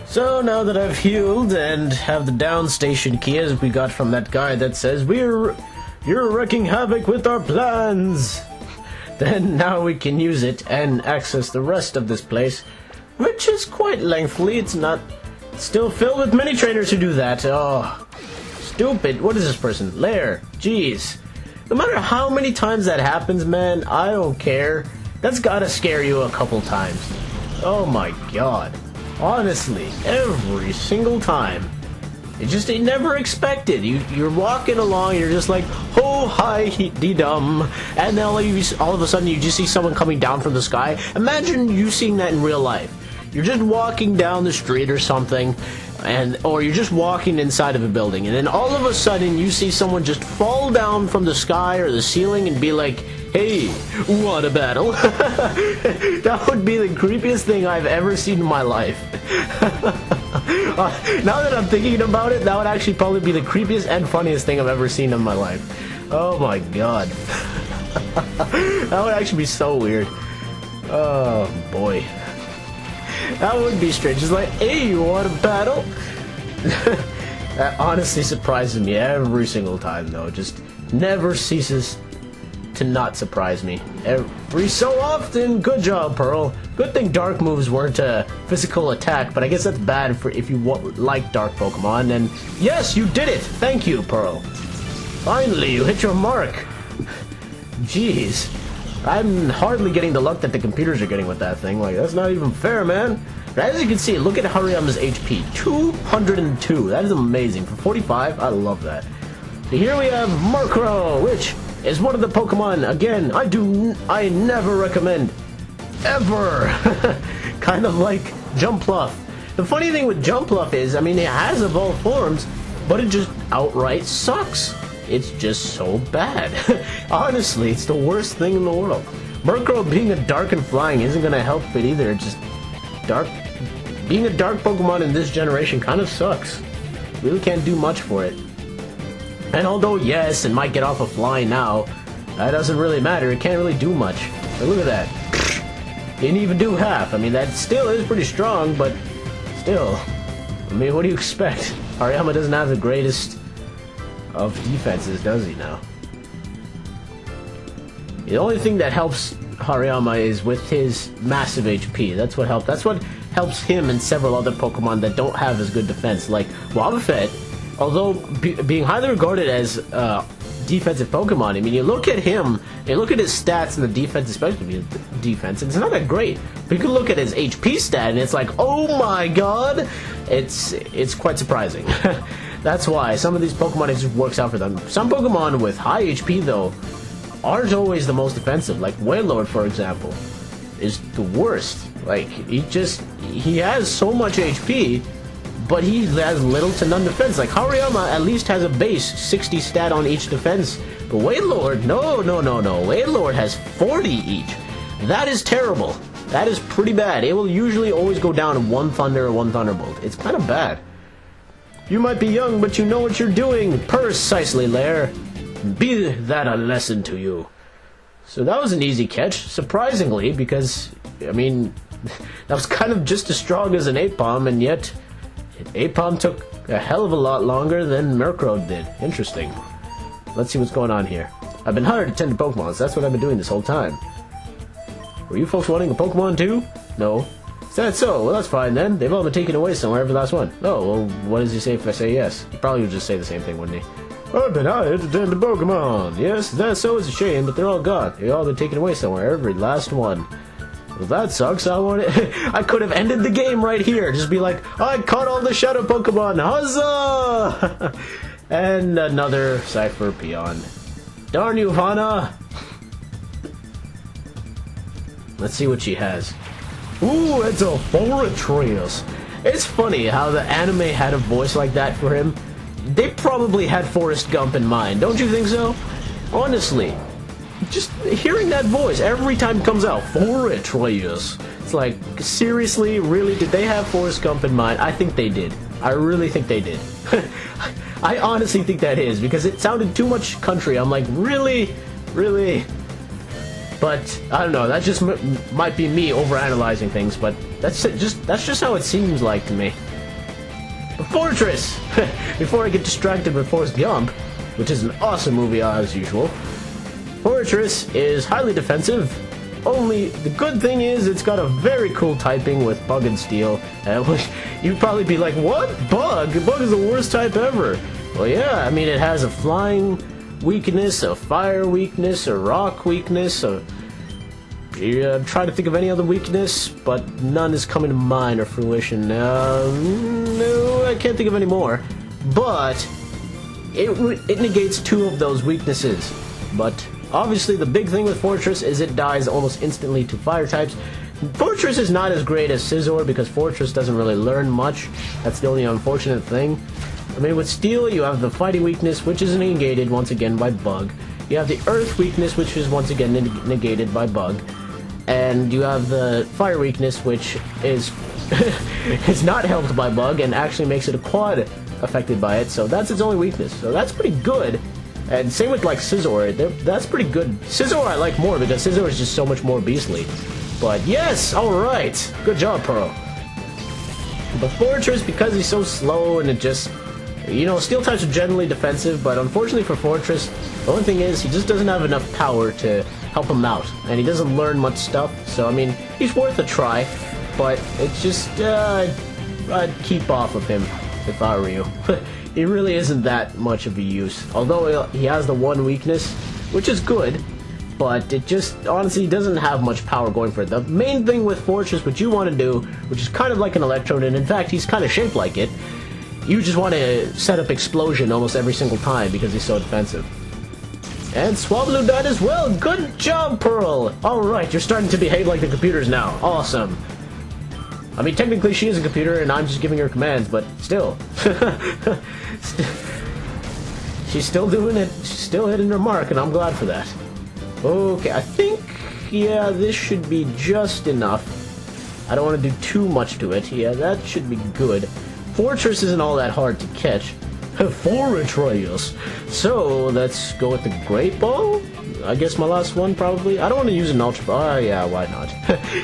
So now that I've healed and have the down station key as we got from that guy that says you're wreaking havoc with our plans, then now we can use it and access the rest of this place, which is quite lengthy. It's not still filled with many trainers who do that. Oh, stupid. What is this person? Lair. Jeez. No matter how many times that happens, man, I don't care. That's gotta scare you a couple times. Oh my god. Honestly, every single time. You never expect it. You're walking along, you're just like, oh, hi, dee-dum. And then all of a sudden you just see someone coming down from the sky. Imagine you seeing that in real life. You're just walking down the street or something, or you're just walking inside of a building, and then all of a sudden you see someone just fall down from the sky or the ceiling and be like, hey, want a battle? That would be the creepiest thing I've ever seen in my life. Now that I'm thinking about it, that would actually probably be the creepiest and funniest thing I've ever seen in my life. Oh my god. That would actually be so weird. Oh boy. That would be strange. It's like, hey, you want a battle? That honestly surprises me every single time, though. Just never ceases to not surprise me. Every so often. Good job, Pearl. Good thing dark moves weren't a physical attack, but I guess that's bad for if you like dark Pokemon. And yes, you did it. Thank you, Pearl. Finally, you hit your mark. Jeez. I'm hardly getting the luck that the computers are getting with that thing. Like, that's not even fair, man. But as you can see, look at Hariyama's HP. 202. That is amazing. For 45, I love that. So here we have Murkrow, which is one of the Pokemon, again, I never recommend. Ever. Kind of like Jumpluff. The funny thing with Jumpluff is, I mean, it has evolved forms, but it just outright sucks. It's just so bad. Honestly, it's the worst thing in the world. Murkrow being a dark and flying isn't going to help it either. It's just dark. Being a dark Pokemon in this generation kind of sucks. Really can't do much for it. And although, yes, it might get off of flying now, that doesn't really matter. It can't really do much. But look at that. Didn't even do half. I mean, that still is pretty strong, but still. I mean, what do you expect? Hariyama doesn't have the greatest of defenses, does he now? The only thing that helps Hariyama is with his massive HP. That's what helps him and several other Pokemon that don't have as good defense, like Wobbuffet. Although being highly regarded as defensive Pokemon, I mean, you look at him, you look at his stats in the defense, especially defense, and it's not that great. But you can look at his HP stat, and it's like, oh my god, it's quite surprising. That's why some of these Pokemon, it just works out for them. Some Pokemon with high HP, though, aren't always the most defensive. Like Wailord, for example, is the worst. Like, he has so much HP, but he has little to none defense. Like, Hariyama at least has a base 60 stat on each defense. But Wailord, no. Wailord has 40 each. That is terrible. That is pretty bad. It will usually always go down to one Thunder or one Thunderbolt. It's kind of bad. You might be young, but you know what you're doing. Precisely, Lair. Be that a lesson to you. So that was an easy catch, surprisingly, because, I mean, that was kind of just as strong as an Apom, and yet Apom took a hell of a lot longer than Murkrow did. Interesting. Let's see what's going on here. I've been hired to tend to Pokemon, so that's what I've been doing this whole time. Were you folks wanting a Pokemon too? No. Is that so? Well, that's fine then. They've all been taken away somewhere, every last one. Oh, well, what does he say if I say yes? He probably would just say the same thing, wouldn't he? I've been hired to tend to Pokemon. Yes, that's so is a shame, but they're all gone. They've all been taken away somewhere, every last one. Well, that sucks. I could have ended the game right here. Just be like, I caught all the Shadow Pokemon. Huzzah! And another Cypher Peon. Darn you, Hana! Let's see what she has. Ooh, it's a forretress. It's funny how the anime had a voice like that for him. They probably had Forrest Gump in mind, don't you think so? Honestly, just hearing that voice every time it comes out, forretress. It's like, seriously, really, did they have Forrest Gump in mind? I think they did. I really think they did. I honestly think that is, because it sounded too much country. I'm like, really? Really? But I don't know. That just might be me overanalyzing things. But that's just how it seems like to me. But Fortress! Before I get distracted with Forrest Gump, which is an awesome movie as usual, Forretress is highly defensive. Only the good thing is it's got a very cool typing with Bug and Steel. You'd probably be like, what? Bug? Bug is the worst type ever. Well, yeah, I mean, it has a flying weakness, a fire weakness, a rock weakness, I'm trying to think of any other weakness, but none is coming to mind or fruition. No, I can't think of any more. But it negates 2 of those weaknesses. But obviously the big thing with Fortress is it dies almost instantly to fire types. Fortress is not as great as Scizor because Fortress doesn't really learn much. That's the only unfortunate thing. I mean, with Steel, you have the fighting weakness, which is negated once again by Bug. You have the Earth weakness, which is once again negated by Bug. And you have the fire weakness, which is is not helped by Bug and actually makes it a quad affected by it. So that's its only weakness. So that's pretty good. And same with like Scizor, that's pretty good. Scizor I like more because Scizor is just so much more beastly. But yes, alright. Good job, Pearl. But Fortress, because he's so slow and it just... You know, Steel types are generally defensive, but unfortunately for Fortress, the only thing is he just doesn't have enough power to help him out. And he doesn't learn much stuff, so I mean, he's worth a try. But it's just, I'd keep off of him if I were you. He really isn't that much of a use. Although he has the one weakness, which is good, but it just honestly doesn't have much power going for it. The main thing with Fortress, what you want to do, which is kind of like an Electrode, and in fact he's kind of shaped like it, you just want to set up Explosion almost every single time because he's so defensive. And Swablu died as well. Good job, Pearl! Alright, you're starting to behave like the computers now. Awesome. I mean, technically she is a computer and I'm just giving her commands, but still. She's still doing it. She's still hitting her mark, and I'm glad for that. Okay, I think, yeah, this should be just enough. I don't want to do too much to it. Yeah, that should be good. Fortress isn't all that hard to catch. Forretress. So, let's go with the Great Ball? I guess my last one, probably. I don't want to use an Ultra Ball. Oh, yeah, why not?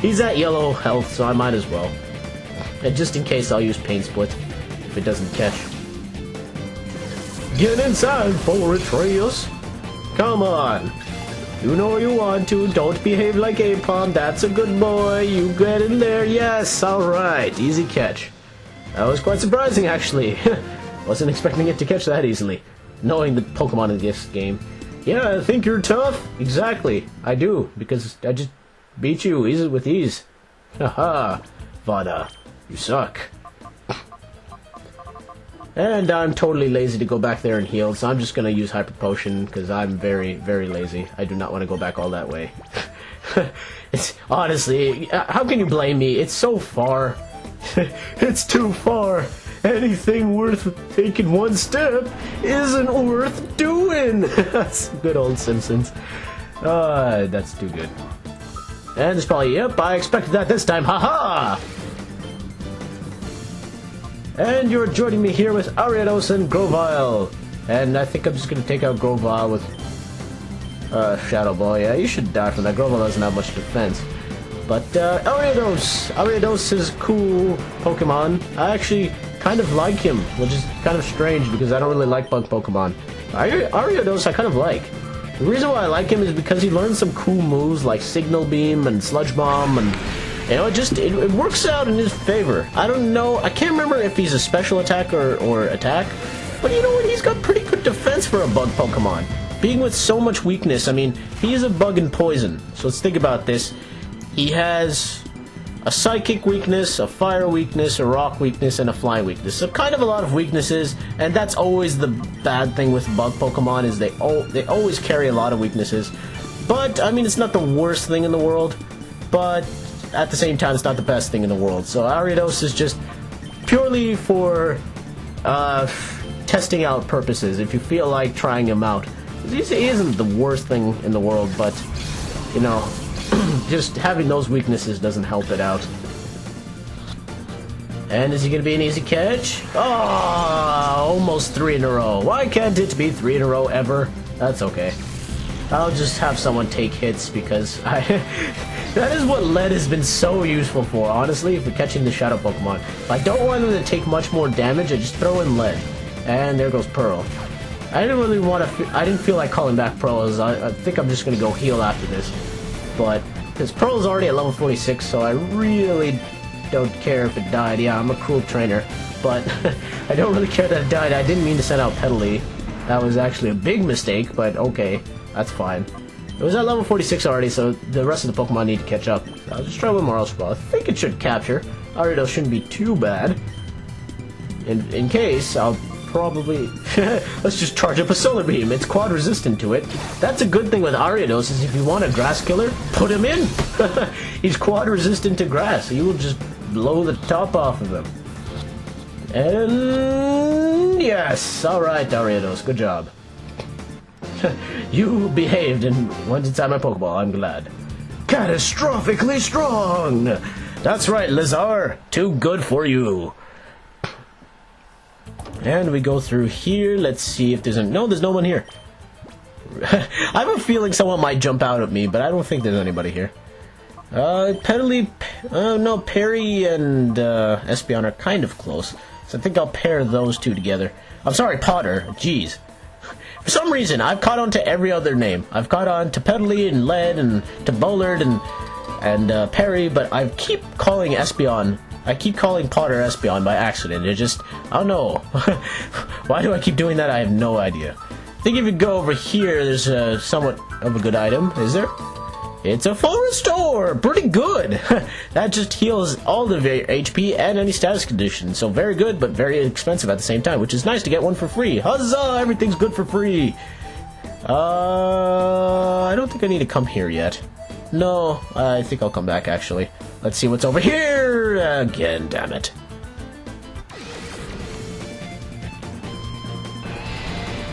He's at yellow health, so I might as well. And just in case, I'll use Pain Split if it doesn't catch. Get inside, Forretress. Come on. You know you want to. Don't behave like Apom. That's a good boy. You get in there. Yes, alright. Easy catch. That was quite surprising, actually. Wasn't expecting it to catch that easily, knowing the Pokemon in this game. Yeah, I think you're tough. Exactly. I do, because I just beat you easy with ease. Haha. Vada, you suck. And I'm totally lazy to go back there and heal, so I'm just gonna use Hyper Potion, because I'm very, very lazy. I do not want to go back all that way. It's honestly, how can you blame me? It's so far. It's too far. Anything worth taking one step isn't worth doing. That's good old Simpsons. That's too good. And it's probably, yep, I expected that this time. Haha! And you're joining me here with Ariados and Grovyle. And I think I'm just going to take out Grovyle with Shadow Ball. Yeah, you should die from that. Grovyle doesn't have much defense. But Ariados! Ariados is a cool Pokemon. I actually kind of like him, which is kind of strange because I don't really like bug Pokemon. Ariados I kind of like. The reason why I like him is because he learns some cool moves like Signal Beam and Sludge Bomb, and you know, it works out in his favor. I don't know, I can't remember if he's a special attack or attack, but you know what, he's got pretty good defense for a bug Pokemon. Being with so much weakness, I mean, he is a bug and poison, so let's think about this. He has a psychic weakness, a fire weakness, a rock weakness, and a flying weakness. So kind of a lot of weaknesses, and that's always the bad thing with bug Pokemon, is they always carry a lot of weaknesses. But, I mean, it's not the worst thing in the world, but at the same time, it's not the best thing in the world. So Ariados is just purely for testing out purposes, if you feel like trying him out. He isn't the worst thing in the world, but, you know, just having those weaknesses doesn't help it out. And is he going to be an easy catch? Oh, almost 3 in a row. Why can't it be 3 in a row ever? That's okay. I'll just have someone take hits because That is what lead has been so useful for, honestly, for catching the shadow Pokemon. If I don't want them to take much more damage, I just throw in lead. And there goes Pearl. I didn't really want to... I didn't feel like calling back Pearl. I think I'm just going to go heal after this. But, because Pearl's already at level 46, so I really don't care if it died. Yeah, I'm a cruel trainer. But, I don't really care that it died. I didn't mean to send out Petalii. That was actually a big mistake, but okay. That's fine. It was at level 46 already, so the rest of the Pokemon need to catch up. So I'll just try one more Ultra Ball. I think it should capture. Ariados shouldn't be too bad. In case, I'll probably... Let's just charge up a Solar Beam. It's quad resistant to it. That's a good thing with Ariados, is if you want a Grass Killer, put him in! He's quad resistant to grass. You will just blow the top off of him. And... yes! Alright, Ariados. Good job. You behaved and went inside my Pokeball, I'm glad. Catastrophically strong! That's right, Lizar! Too good for you! And we go through here, let's see if there's no, there's no one here. I have a feeling someone might jump out at me, but I don't think there's anybody here. Petalii, no, Perry and Espeon are kind of close, so I think I'll pair those two together. I'm sorry, Potter, jeez. For some reason, I've caught on to every other name. I've caught on to Petalii and Lead and to Bullard and Perry, but I keep calling Espeon. I keep calling Potter Espeon by accident. It just, I don't know. Why do I keep doing that? I have no idea. I think if you go over here, there's somewhat of a good item. Is there? It's a full restore! Pretty good! That just heals all the HP and any status condition. So very good, but very expensive at the same time, which is nice to get one for free. Huzzah! Everything's good for free! I don't think I need to come here yet. No, I think I'll come back, actually. Let's see what's over here again, damn it.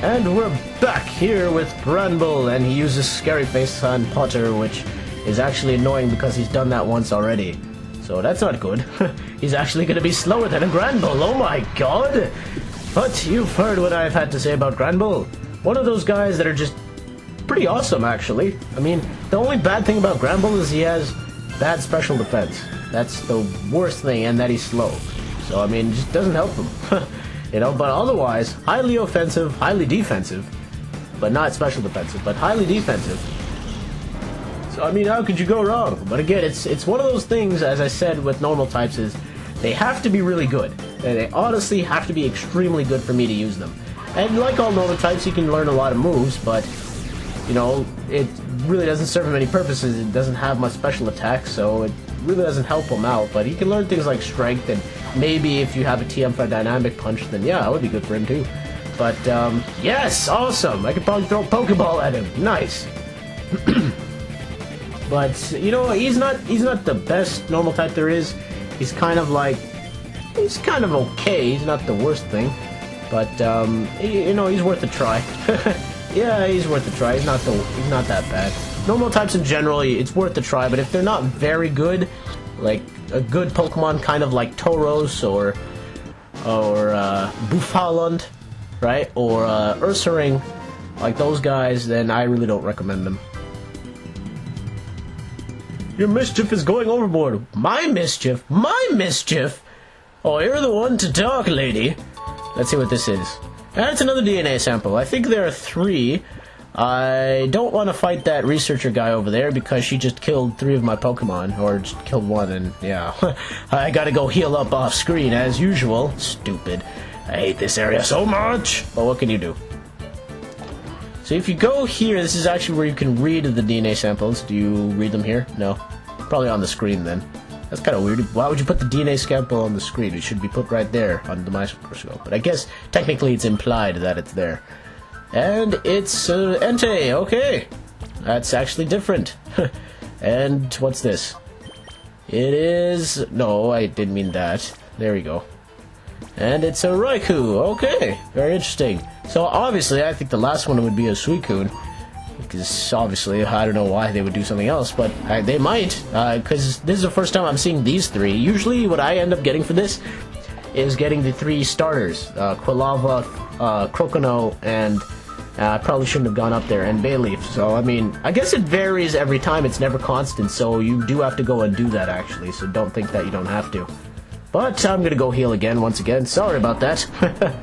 And we're back here with Granbull, and he uses Scary Face on Potter, which is actually annoying because he's done that once already. So that's not good. He's actually going to be slower than a Granbull, oh my god! But you've heard what I've had to say about Granbull. One of those guys that are just pretty awesome, actually. I mean, the only bad thing about Granbull is he has bad special defense. That's the worst thing, and that he's slow. So, I mean, it just doesn't help him. You know, but otherwise, highly offensive, highly defensive, but not special defensive, but highly defensive. So, I mean, how could you go wrong? But again, it's one of those things, as I said with normal types, is they have to be really good. They honestly have to be extremely good for me to use them. And like all normal types, you can learn a lot of moves, but, you know, it really doesn't serve him any purposes. It doesn't have much special attack, so it really doesn't help him out. But he can learn things like strength, and maybe if you have a TM for a dynamic punch, then yeah, that would be good for him too. But yes, awesome! I could probably throw a Pokeball at him. Nice. But you know, he's not the best normal type there is. He's kind of like, he's kind of okay. He's not the worst thing, but you know, he's worth a try. Yeah, he's worth a try. He's not that bad. Normal types in general, it's worth a try, but if they're not very good, like a good Pokemon kind of like Tauros or Buffalund, right? Or Ursaring, like those guys, then I really don't recommend them. Your mischief is going overboard. My mischief? My mischief? Oh, you're the one to talk, lady. Let's see what this is. And it's another DNA sample. I think there are 3. I don't want to fight that researcher guy over there because she just killed 3 of my Pokemon, or just killed 1, and yeah. I gotta go heal up off screen as usual. Stupid. I hate this area so much! But what can you do? So if you go here, this is actually where you can read the DNA samples. Do you read them here? No. Probably on the screen then. That's kind of weird. Why would you put the DNA sample on the screen? It should be put right there on the microscope. But I guess technically it's implied that it's there. And it's Entei, okay. That's actually different. And what's this? It is... no, I didn't mean that. There we go. And it's a Raikou, okay. Very interesting. So obviously I think the last one would be a Suicune. Because obviously, I don't know why they would do something else, but they might. Because this is the first time I'm seeing these 3. Usually what I end up getting for this is getting the 3 starters. Quilava, Crocono, and I probably shouldn't have gone up there, and Bayleaf. So, I mean, I guess it varies every time. It's never constant, so you do have to go and do that, actually. So don't think that you don't have to. But I'm going to go heal again, once again. Sorry about that.